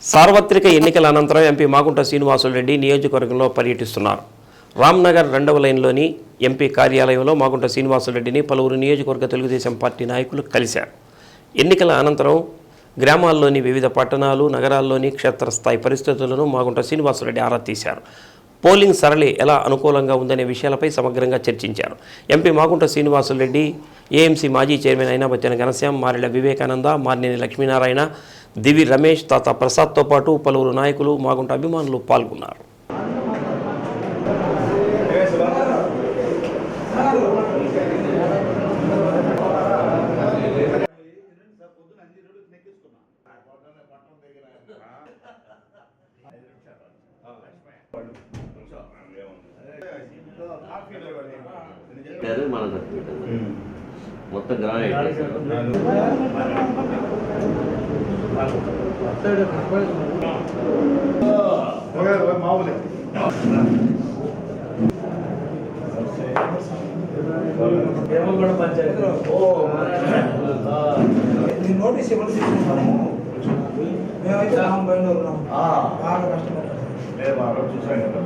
సార్వత్రిక ఎన్నికల అనంతరం ఎంపీ మాగుంట శ్రీనివాసులరెడ్డి నియోజకవర్గంలో పర్యటిస్తున్నారు. రామ్నగర్ 2వ లైన్లోని ఎంపీ కార్యాలయంలో మాగుంట శ్రీనివాసులరెడ్డిని పలువురు నియోజకవర్గ తెలుగుదేశం పార్టీ నాయకులు కలిశారు. ఎన్నికల అనంతరం గ్రామాల్లోని వివిధ పట్టణాలు, నగరాల్లోని క్షేత్రస్థాయి పరిస్థితులను మాగుంట శ్రీనివాసులరెడ్డి ఆరా తీశారు. పోలింగ్ సరళి ఎలా అనుకూలంగా ఉందనే విషయాలపై సమగ్రంగా చర్చించారు. ఎంపీ మాగుంట శ్రీనివాసులరెడ్డి, ఏఎంసీ మాజీ చైర్మన్ అయిన బచ్చన ఘనశ్యాం, మారెళ్ల వివేకానంద, మార్నేని లక్ష్మీనారాయణ, దివి రమేష్, తాత ప్రసాద్తో పాటు పలువురు నాయకులు, మాగుంట అభిమానులు పాల్గొన్నారు. మొత్తం గ్రానైట్ మామూలే నోటీస్ ఎవరు తీసుకుంటాము మేమైతే రామ్ బయట ఉన్నాము బాగా కష్టపడతాం చూసాను కదా